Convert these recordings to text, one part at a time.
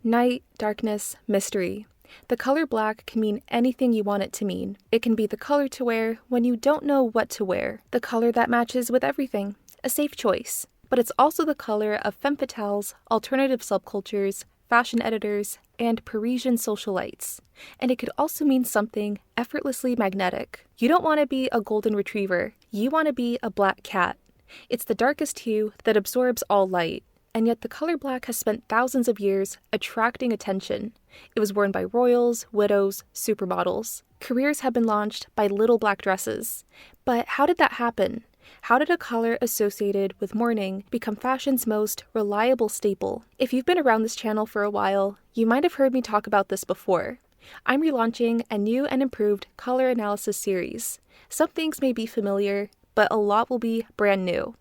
Night, darkness, mystery. The color black can mean anything you want it to mean. It can be the color to wear when you don't know what to wear, the color that matches with everything, a safe choice. But it's also the color of femme fatales, alternative subcultures, fashion editors, and Parisian socialites. And it could also mean something effortlessly magnetic. You don't want to be a golden retriever, you want to be a black cat. It's the darkest hue that absorbs all light. And yet the color black has spent thousands of years attracting attention. It was worn by royals, widows, supermodels. Careers have been launched by little black dresses. But how did that happen? How did a color associated with mourning become fashion's most reliable staple? If you've been around this channel for a while, you might have heard me talk about this before. I'm relaunching a new and improved color analysis series. Some things may be familiar, but a lot will be brand new.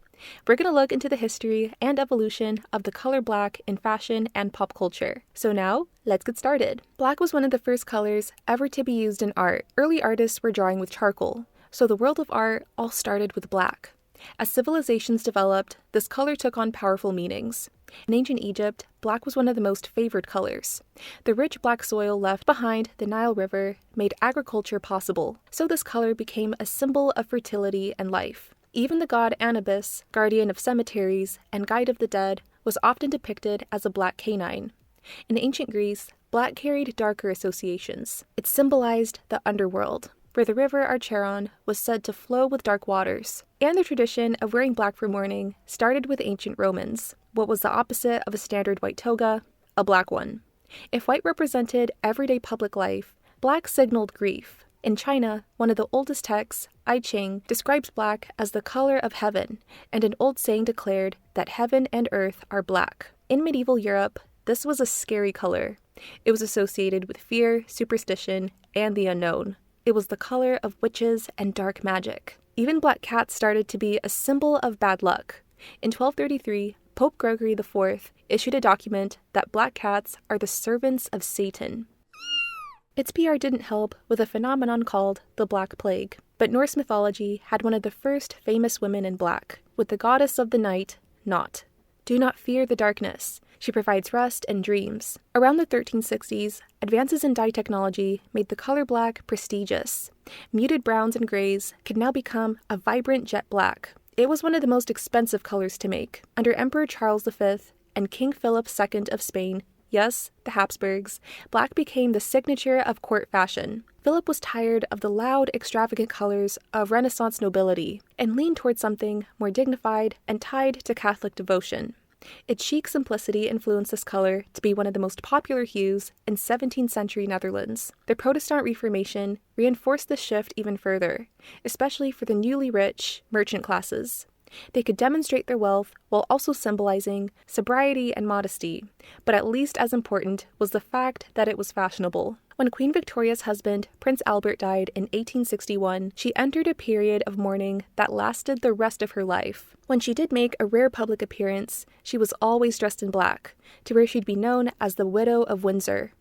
We're going to look into the history and evolution of the color black in fashion and pop culture. So now, let's get started. Black was one of the first colors ever to be used in art. Early artists were drawing with charcoal, so the world of art all started with black. As civilizations developed, this color took on powerful meanings. In ancient Egypt, black was one of the most favored colors. The rich black soil left behind the Nile River made agriculture possible, so this color became a symbol of fertility and life. Even the god Anubis, guardian of cemeteries and guide of the dead, was often depicted as a black canine. In ancient Greece, black carried darker associations. It symbolized the underworld, where the river Acheron was said to flow with dark waters. And the tradition of wearing black for mourning started with ancient Romans. What was the opposite of a standard white toga? A black one. If white represented everyday public life, black signaled grief. In China, one of the oldest texts, I Ching, describes black as the color of heaven, and an old saying declared that heaven and earth are black. In medieval Europe, this was a scary color. It was associated with fear, superstition, and the unknown. It was the color of witches and dark magic. Even black cats started to be a symbol of bad luck. In 1233, Pope Gregory IV issued a document that black cats are the servants of Satan. Its PR didn't help with a phenomenon called the Black Plague, but Norse mythology had one of the first famous women in black, with the goddess of the night, Nott. Do not fear the darkness. She provides rest and dreams. Around the 1360s, advances in dye technology made the color black prestigious. Muted browns and grays could now become a vibrant jet black. It was one of the most expensive colors to make. Under Emperor Charles V and King Philip II of Spain, yes, the Habsburgs, black became the signature of court fashion. Philip was tired of the loud, extravagant colors of Renaissance nobility and leaned toward something more dignified and tied to Catholic devotion. Its chic simplicity influenced this color to be one of the most popular hues in 17th century Netherlands. The Protestant Reformation reinforced this shift even further, especially for the newly rich merchant classes. They could demonstrate their wealth while also symbolizing sobriety and modesty, but at least as important was the fact that it was fashionable. When Queen Victoria's husband, Prince Albert, died in 1861, she entered a period of mourning that lasted the rest of her life. When she did make a rare public appearance, she was always dressed in black, to where she'd be known as the Widow of Windsor.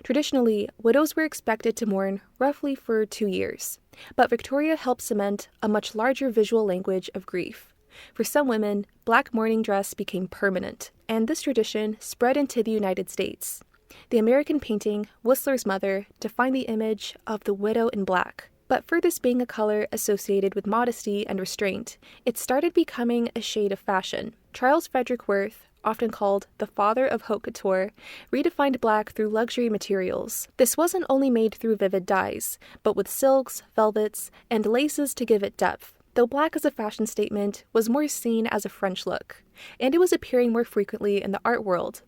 Traditionally, widows were expected to mourn roughly for 2 years, but Victoria helped cement a much larger visual language of grief. For some women, black mourning dress became permanent, and this tradition spread into the United States. The American painting Whistler's Mother defined the image of the widow in black. But for this being a color associated with modesty and restraint, it started becoming a shade of fashion. Charles Frederick Worth, often called the father of haute couture, redefined black through luxury materials. This wasn't only made through vivid dyes, but with silks, velvets, and laces to give it depth. Though black as a fashion statement was more seen as a French look, and it was appearing more frequently in the art world.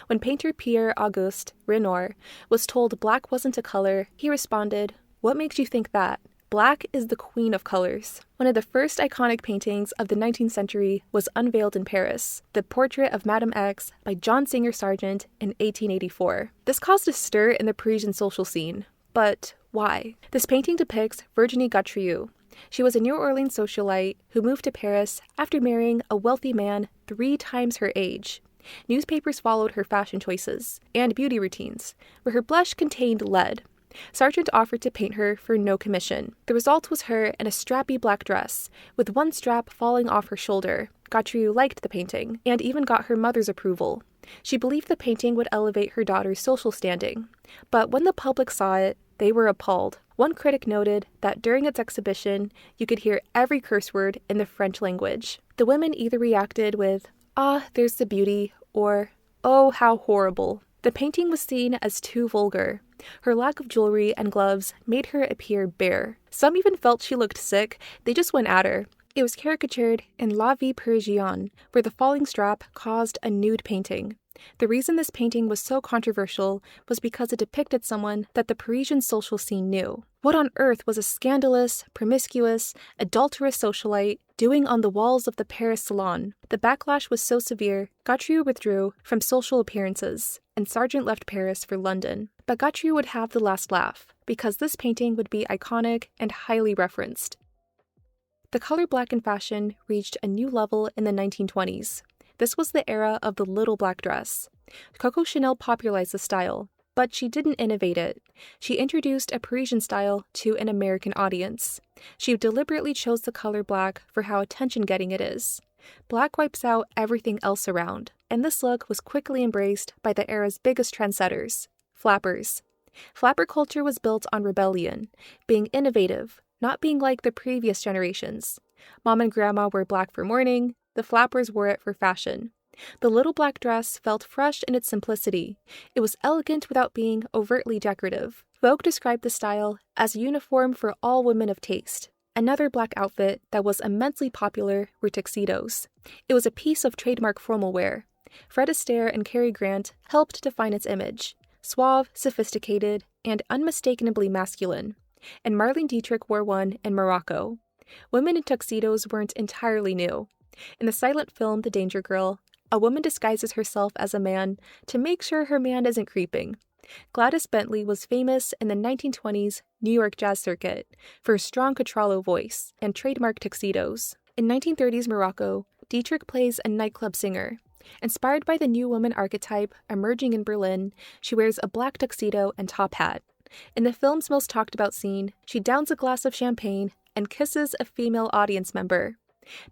When painter Pierre-Auguste Renoir was told black wasn't a color, he responded, "What makes you think that? Black is the queen of colors." One of the first iconic paintings of the 19th century was unveiled in Paris, the portrait of Madame X by John Singer Sargent in 1884. This caused a stir in the Parisian social scene. But why? This painting depicts Virginie Gautreau. She was a New Orleans socialite who moved to Paris after marrying a wealthy man 3 times her age. Newspapers followed her fashion choices and beauty routines, where her blush contained lead. Sargent offered to paint her for no commission. The result was her in a strappy black dress, with one strap falling off her shoulder. Gautreau liked the painting, and even got her mother's approval. She believed the painting would elevate her daughter's social standing. But when the public saw it, they were appalled. One critic noted that during its exhibition, you could hear every curse word in the French language. The women either reacted with, "Ah, there's the beauty," or, "Oh, how horrible." The painting was seen as too vulgar. Her lack of jewelry and gloves made her appear bare. Some even felt she looked sick. They just went at her. It was caricatured in La Vie Parisienne, where the falling strap caused a nude painting. The reason this painting was so controversial was because it depicted someone that the Parisian social scene knew. What on earth was a scandalous, promiscuous, adulterous socialite doing on the walls of the Paris salon? The backlash was so severe, Gautreau withdrew from social appearances, and Sargent left Paris for London. But Gautreau would have the last laugh, because this painting would be iconic and highly referenced. The color black in fashion reached a new level in the 1920s. This was the era of the little black dress. Coco Chanel popularized the style, but she didn't innovate it. She introduced a Parisian style to an American audience. She deliberately chose the color black for how attention-getting it is. Black wipes out everything else around, and this look was quickly embraced by the era's biggest trendsetters, flappers. Flapper culture was built on rebellion, being innovative, not being like the previous generations. Mom and Grandma were black for mourning, the flappers wore it for fashion. The little black dress felt fresh in its simplicity. It was elegant without being overtly decorative. Vogue described the style as a uniform for all women of taste. Another black outfit that was immensely popular were tuxedos. It was a piece of trademark formal wear. Fred Astaire and Cary Grant helped define its image. Suave, sophisticated, and unmistakably masculine. And Marlene Dietrich wore one in Morocco. Women in tuxedos weren't entirely new. In the silent film The Danger Girl, a woman disguises herself as a man to make sure her man isn't creeping. Gladys Bentley was famous in the 1920s New York jazz circuit for her strong contralto voice and trademark tuxedos. In 1930s Morocco, Dietrich plays a nightclub singer. Inspired by the new woman archetype emerging in Berlin, she wears a black tuxedo and top hat. In the film's most talked about scene, she downs a glass of champagne and kisses a female audience member.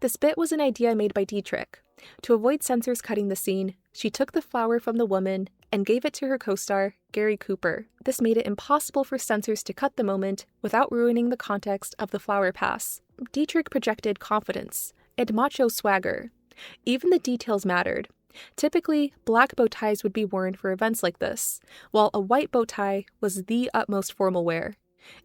This bit was an idea made by Dietrich. To avoid censors cutting the scene, she took the flower from the woman and gave it to her co-star, Gary Cooper. This made it impossible for censors to cut the moment without ruining the context of the flower pass. Dietrich projected confidence and macho swagger. Even the details mattered. Typically, black bow ties would be worn for events like this, while a white bow tie was the utmost formal wear.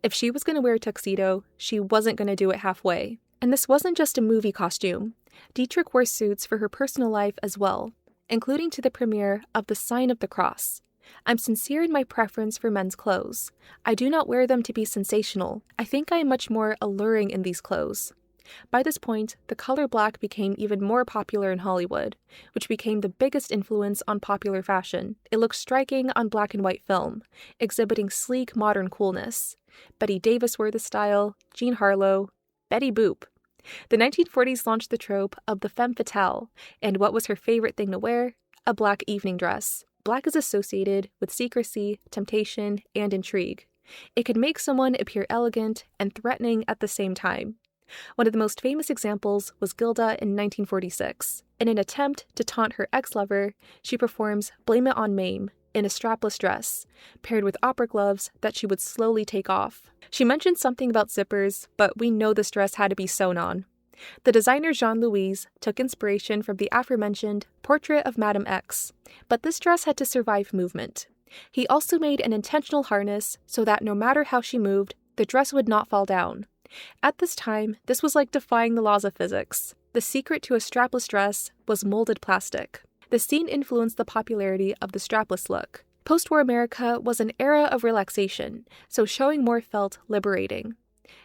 If she was going to wear a tuxedo, she wasn't going to do it halfway. And this wasn't just a movie costume. Dietrich wore suits for her personal life as well, including to the premiere of The Sign of the Cross. I'm sincere in my preference for men's clothes. I do not wear them to be sensational. I think I am much more alluring in these clothes. By this point, the color black became even more popular in Hollywood, which became the biggest influence on popular fashion. It looked striking on black and white film, exhibiting sleek modern coolness. Bette Davis wore the style, Jean Harlow, Betty Boop. The 1940s launched the trope of the femme fatale, and what was her favorite thing to wear? A black evening dress. Black is associated with secrecy, temptation, and intrigue. It could make someone appear elegant and threatening at the same time. One of the most famous examples was Gilda in 1946. In an attempt to taunt her ex-lover, she performs Blame It on Mame in a strapless dress, paired with opera gloves that she would slowly take off. She mentioned something about zippers, but we know this dress had to be sewn on. The designer Jean-Louis took inspiration from the aforementioned Portrait of Madame X, but this dress had to survive movement. He also made an intentional harness so that no matter how she moved, the dress would not fall down. At this time, this was like defying the laws of physics. The secret to a strapless dress was molded plastic. The scene influenced the popularity of the strapless look. Post-war America was an era of relaxation, so showing more felt liberating.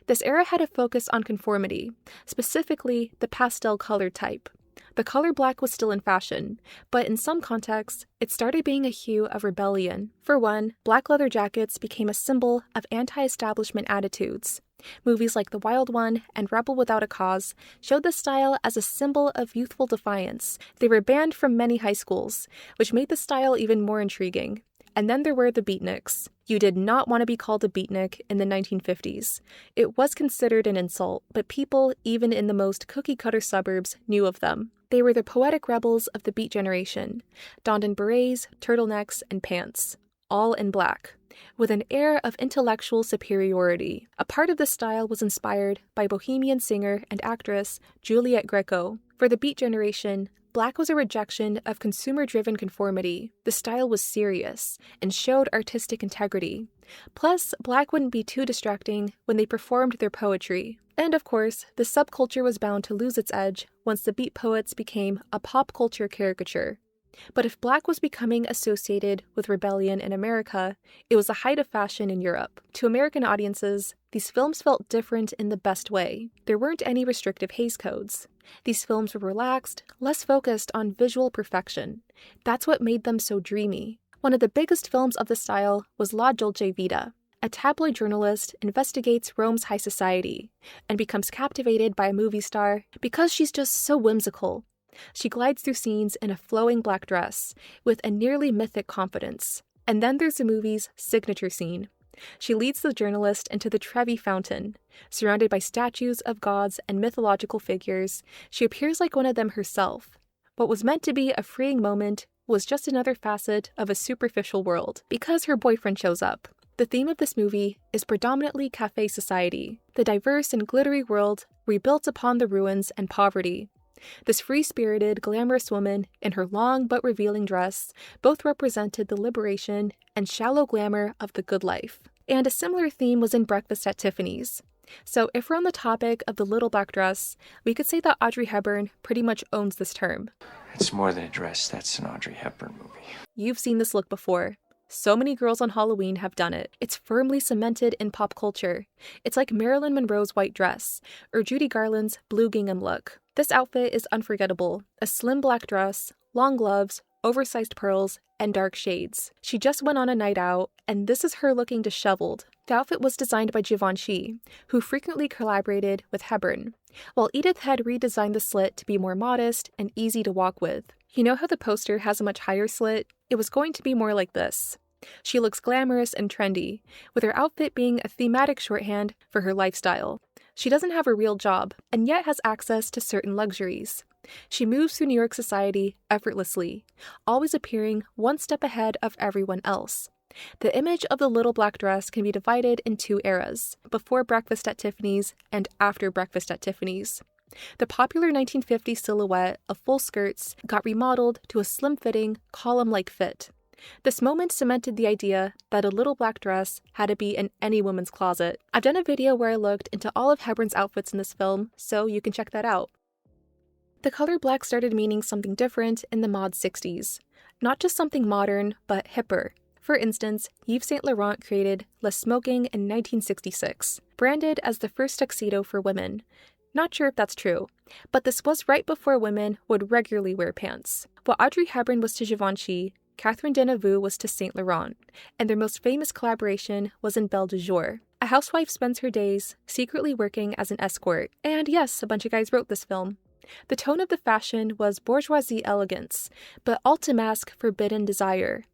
This era had a focus on conformity, specifically the pastel color type. The color black was still in fashion, but in some contexts, it started being a hue of rebellion. For one, black leather jackets became a symbol of anti-establishment attitudes. Movies like The Wild One and Rebel Without a Cause showed the style as a symbol of youthful defiance. They were banned from many high schools, which made the style even more intriguing. And then there were the beatniks. You did not want to be called a beatnik in the 1950s. It was considered an insult, but people, even in the most cookie-cutter suburbs, knew of them. They were the poetic rebels of the Beat generation, donned in berets, turtlenecks, and pants, all in black, with an air of intellectual superiority. A part of this style was inspired by Bohemian singer and actress Juliet Greco. For the Beat generation, black was a rejection of consumer-driven conformity. The style was serious and showed artistic integrity. Plus, black wouldn't be too distracting when they performed their poetry. And of course, the subculture was bound to lose its edge once the Beat poets became a pop culture caricature. But if black was becoming associated with rebellion in America, it was the height of fashion in Europe. To American audiences, these films felt different in the best way. There weren't any restrictive haze codes. These films were relaxed, less focused on visual perfection. That's what made them so dreamy. One of the biggest films of the style was La Dolce Vita. A tabloid journalist investigates Rome's high society and becomes captivated by a movie star because she's just so whimsical. She glides through scenes in a flowing black dress with a nearly mythic confidence. And then there's the movie's signature scene. She leads the journalist into the Trevi Fountain. Surrounded by statues of gods and mythological figures, she appears like one of them herself. What was meant to be a freeing moment was just another facet of a superficial world, because her boyfriend shows up. The theme of this movie is predominantly cafe society, the diverse and glittery world rebuilt upon the ruins and poverty. This free-spirited, glamorous woman, in her long but revealing dress, both represented the liberation and shallow glamour of the good life. And a similar theme was in Breakfast at Tiffany's. So if we're on the topic of the little black dress, we could say that Audrey Hepburn pretty much owns this term. It's more than a dress, that's an Audrey Hepburn movie. You've seen this look before. So many girls on Halloween have done it. It's firmly cemented in pop culture. It's like Marilyn Monroe's white dress, or Judy Garland's blue gingham look. This outfit is unforgettable. A slim black dress, long gloves, oversized pearls, and dark shades. She just went on a night out, and this is her looking disheveled. The outfit was designed by Givenchy, who frequently collaborated with Hepburn, while Edith had redesigned the slit to be more modest and easy to walk with. You know how the poster has a much higher slit? It was going to be more like this. She looks glamorous and trendy, with her outfit being a thematic shorthand for her lifestyle. She doesn't have a real job, and yet has access to certain luxuries. She moves through New York society effortlessly, always appearing one step ahead of everyone else. The image of the little black dress can be divided in two eras, before Breakfast at Tiffany's and after Breakfast at Tiffany's. The popular 1950s silhouette of full skirts got remodeled to a slim-fitting, column-like fit. This moment cemented the idea that a little black dress had to be in any woman's closet. I've done a video where I looked into all of Hepburn's outfits in this film, so you can check that out. The color black started meaning something different in the mod 60s. Not just something modern, but hipper. For instance, Yves Saint Laurent created Le Smoking in 1966, branded as the first tuxedo for women. Not sure if that's true, but this was right before women would regularly wear pants. What Audrey Hepburn was to Givenchy, Catherine Deneuve was to Saint Laurent, and their most famous collaboration was in Belle de Jour. A housewife spends her days secretly working as an escort, and yes, a bunch of guys wrote this film. The tone of the fashion was bourgeoisie elegance, but all to mask forbidden desire.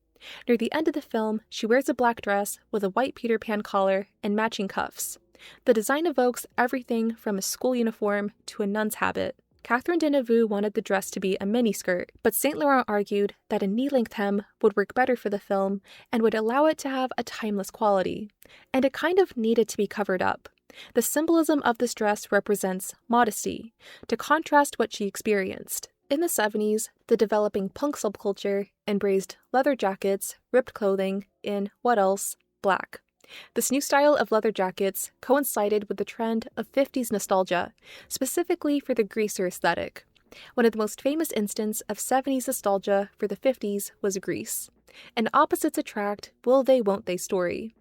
Near the end of the film, she wears a black dress with a white Peter Pan collar and matching cuffs. The design evokes everything from a school uniform to a nun's habit. Catherine Deneuve wanted the dress to be a miniskirt, but Saint Laurent argued that a knee-length hem would work better for the film and would allow it to have a timeless quality. And it kind of needed to be covered up. The symbolism of this dress represents modesty, to contrast what she experienced. In the 70s, the developing punk subculture embraced leather jackets, ripped clothing in, what else, black. This new style of leather jackets coincided with the trend of 50s nostalgia, specifically for the greaser aesthetic. One of the most famous instances of 70s nostalgia for the 50s was Grease. An opposites attract, will they won't they story.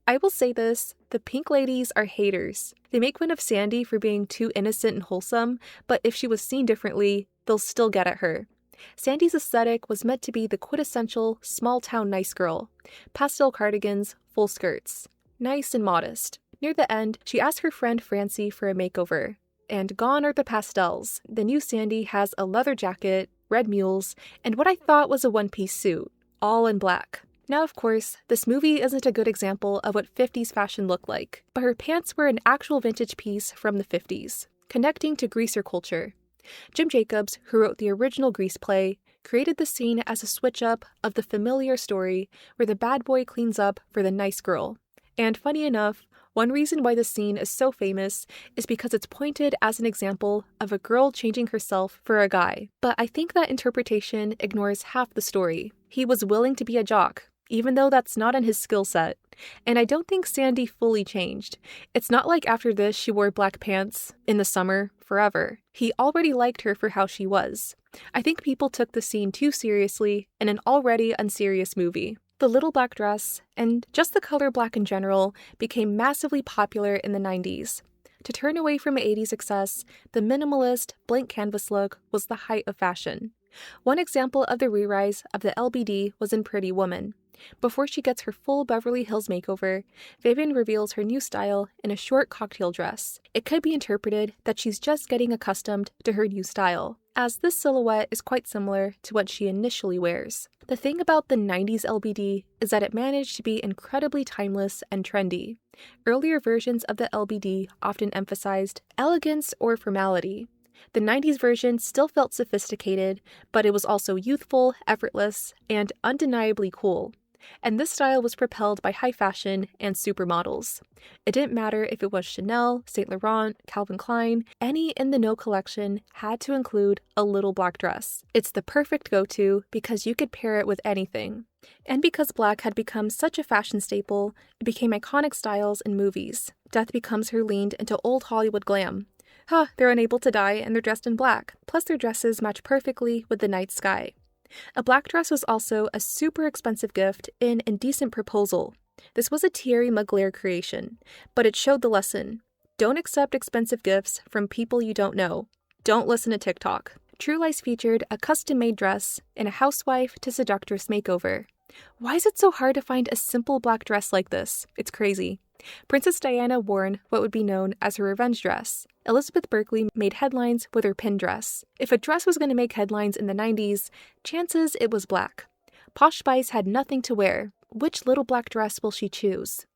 I will say this, the pink ladies are haters. They make fun of Sandy for being too innocent and wholesome, but if she was seen differently, they'll still get at her. Sandy's aesthetic was meant to be the quintessential small-town nice girl. Pastel cardigans, full skirts. Nice and modest. Near the end, she asks her friend Francie for a makeover. And gone are the pastels. The new Sandy has a leather jacket, red mules, and what I thought was a one-piece suit, all in black. Now, of course, this movie isn't a good example of what 50s fashion looked like, but her pants were an actual vintage piece from the 50s, connecting to greaser culture. Jim Jacobs, who wrote the original Grease play, created the scene as a switch-up of the familiar story where the bad boy cleans up for the nice girl. And funny enough, one reason why this scene is so famous is because it's pointed as an example of a girl changing herself for a guy. But I think that interpretation ignores half the story. He was willing to be a jock, even though that's not in his skill set. And I don't think Sandy fully changed. It's not like after this she wore black pants in the summer forever. He already liked her for how she was. I think people took the scene too seriously in an already unserious movie. The little black dress, and just the color black in general, became massively popular in the 90s. To turn away from 80s excess, the minimalist, blank canvas look was the height of fashion. One example of the re-rise of the LBD was in Pretty Woman. Before she gets her full Beverly Hills makeover, Vivian reveals her new style in a short cocktail dress. It could be interpreted that she's just getting accustomed to her new style, as this silhouette is quite similar to what she initially wears. The thing about the 90s LBD is that it managed to be incredibly timeless and trendy. Earlier versions of the LBD often emphasized elegance or formality. The 90s version still felt sophisticated, but it was also youthful, effortless, and undeniably cool. And this style was propelled by high fashion and supermodels. It didn't matter if it was Chanel, Saint Laurent, Calvin Klein, any in the No collection had to include a little black dress. It's the perfect go-to because you could pair it with anything. And because black had become such a fashion staple, it became iconic styles in movies. Death Becomes Her leaned into old Hollywood glam. They're unable to die and they're dressed in black, plus their dresses match perfectly with the night sky. A black dress was also a super expensive gift in Indecent Proposal. This was a Thierry Mugler creation, but it showed the lesson. Don't accept expensive gifts from people you don't know. Don't listen to TikTok. True Lies featured a custom-made dress in a housewife to seductress makeover. Why is it so hard to find a simple black dress like this? It's crazy. Princess Diana wore what would be known as her revenge dress. Elizabeth Berkley made headlines with her pin dress. If a dress was going to make headlines in the 90s, chances it was black. Posh Spice had nothing to wear. Which little black dress will she choose?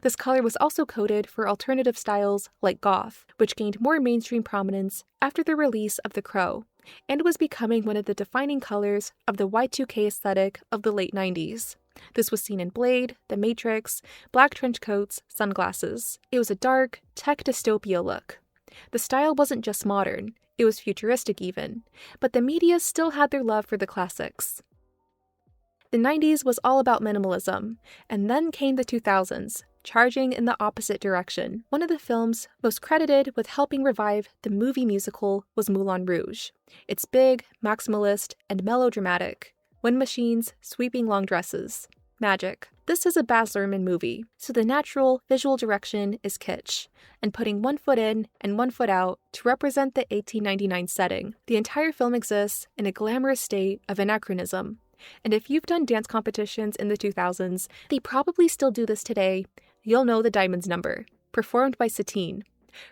This color was also coded for alternative styles like goth, which gained more mainstream prominence after the release of The Crow, and was becoming one of the defining colors of the Y2K aesthetic of the late 90s. This was seen in Blade, The Matrix, black trench coats, sunglasses. It was a dark, tech dystopia look. The style wasn't just modern, it was futuristic even, but the media still had their love for the classics. The 90s was all about minimalism, and then came the 2000s, charging in the opposite direction. One of the films most credited with helping revive the movie musical was Moulin Rouge. It's big, maximalist, and melodramatic. Wind machines, sweeping long dresses. Magic. This is a Baz Luhrmann movie, so the natural visual direction is kitsch, and putting one foot in and one foot out to represent the 1899 setting. The entire film exists in a glamorous state of anachronism. And if you've done dance competitions in the 2000s, they probably still do this today, you'll know the Diamond's Number, performed by Satine.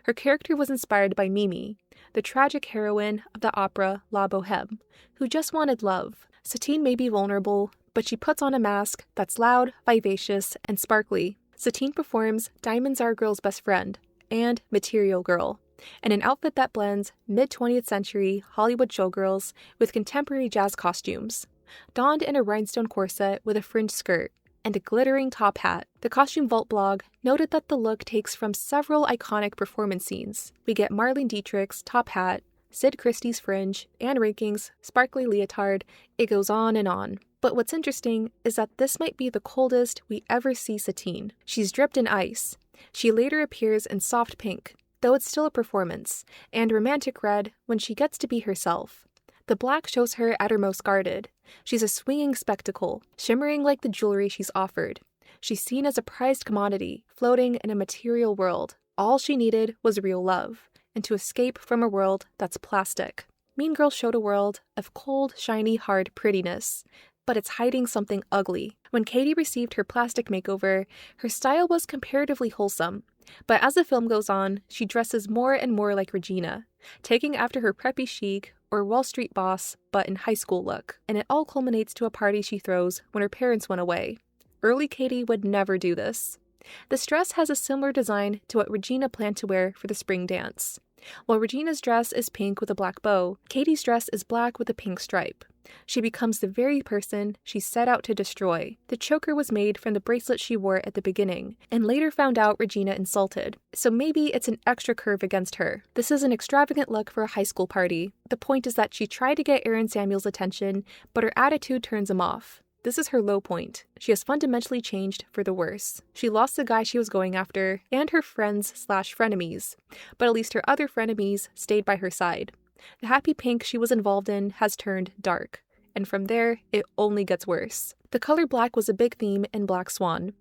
Her character was inspired by Mimi, the tragic heroine of the opera La Bohème, who just wanted love. Satine may be vulnerable, but she puts on a mask that's loud, vivacious, and sparkly. Satine performs Diamonds Are a Girl's Best Friend and Material Girl, in an outfit that blends mid-20th century Hollywood showgirls with contemporary jazz costumes. Donned in a rhinestone corset with a fringed skirt and a glittering top hat, the Costume Vault blog noted that the look takes from several iconic performance scenes. We get Marlene Dietrich's top hat, Sid Christie's fringe, Anne Ranking's sparkly leotard. It goes on and on. But what's interesting is that this might be the coldest we ever see Satine. She's dripped in ice. She later appears in soft pink, though it's still a performance, and romantic red when she gets to be herself. The black shows her at her most guarded. She's a swinging spectacle, shimmering like the jewelry she's offered. She's seen as a prized commodity, floating in a material world. All she needed was real love, and to escape from a world that's plastic. Mean Girls showed a world of cold, shiny, hard prettiness, but it's hiding something ugly. When Katie received her plastic makeover, her style was comparatively wholesome. But as the film goes on, she dresses more and more like Regina, taking after her preppy chic or Wall Street boss, but in high school look. And it all culminates to a party she throws when her parents went away. Early Katie would never do this. This dress has a similar design to what Regina planned to wear for the spring dance. While Regina's dress is pink with a black bow, Katie's dress is black with a pink stripe. She becomes the very person she set out to destroy. The choker was made from the bracelet she wore at the beginning, and later found out Regina insulted, so maybe it's an extra curve against her. This is an extravagant look for a high school party. The point is that she tried to get Aaron Samuel's attention, but her attitude turns him off. This is her low point. She has fundamentally changed for the worse. She lost the guy she was going after, and her friends/frenemies, but at least her other frenemies stayed by her side. The happy pink she was involved in has turned dark, and from there, it only gets worse. The color black was a big theme in Black Swan.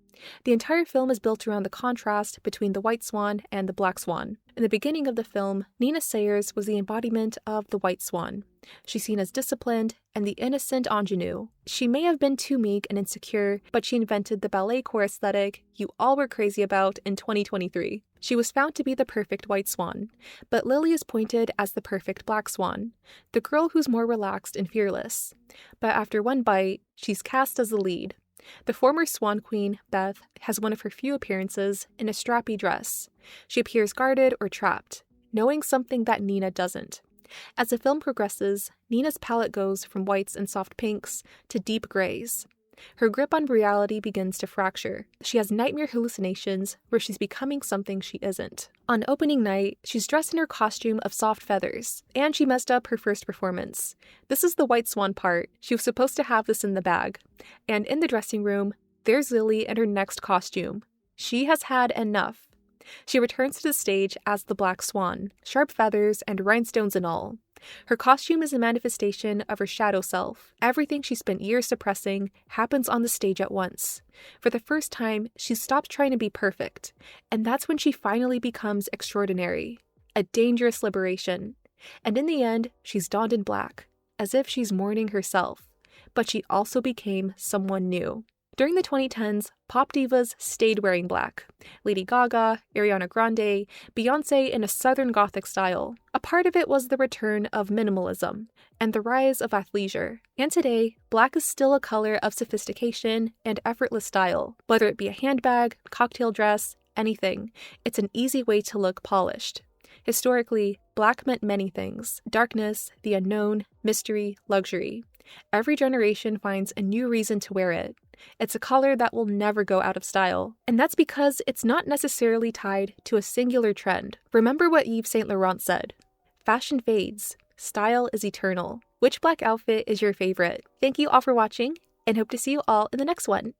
The entire film is built around the contrast between the white swan and the black swan. In the beginning of the film, Nina Sayers was the embodiment of the white swan. She's seen as disciplined and the innocent ingenue. She may have been too meek and insecure, but she invented the ballet core aesthetic you all were crazy about in 2023. She was found to be the perfect white swan, but Lily is pointed as the perfect black swan, the girl who's more relaxed and fearless. But after one bite, she's cast as the lead. The former Swan Queen, Beth, has one of her few appearances in a strappy dress. She appears guarded or trapped, knowing something that Nina doesn't. As the film progresses, Nina's palette goes from whites and soft pinks to deep grays. Her grip on reality begins to fracture. She has nightmare hallucinations where she's becoming something she isn't. On opening night, she's dressed in her costume of soft feathers, and she messed up her first performance. This is the white swan part. She was supposed to have this in the bag. And in the dressing room, there's Lily in her next costume. She has had enough. She returns to the stage as the Black Swan, sharp feathers and rhinestones and all. Her costume is a manifestation of her shadow self. Everything she spent years suppressing happens on the stage at once. For the first time, she's stopped trying to be perfect, and that's when she finally becomes extraordinary. A dangerous liberation. And in the end, she's donned in black, as if she's mourning herself. But she also became someone new. During the 2010s, pop divas stayed wearing black. Lady Gaga, Ariana Grande, Beyoncé in a Southern Gothic style. A part of it was the return of minimalism and the rise of athleisure. And today, black is still a color of sophistication and effortless style. Whether it be a handbag, cocktail dress, anything, it's an easy way to look polished. Historically, black meant many things: darkness, the unknown, mystery, luxury. Every generation finds a new reason to wear it. It's a color that will never go out of style, and that's because it's not necessarily tied to a singular trend. Remember what Yves Saint Laurent said: "Fashion fades, style is eternal." Which black outfit is your favorite? Thank you all for watching, and hope to see you all in the next one.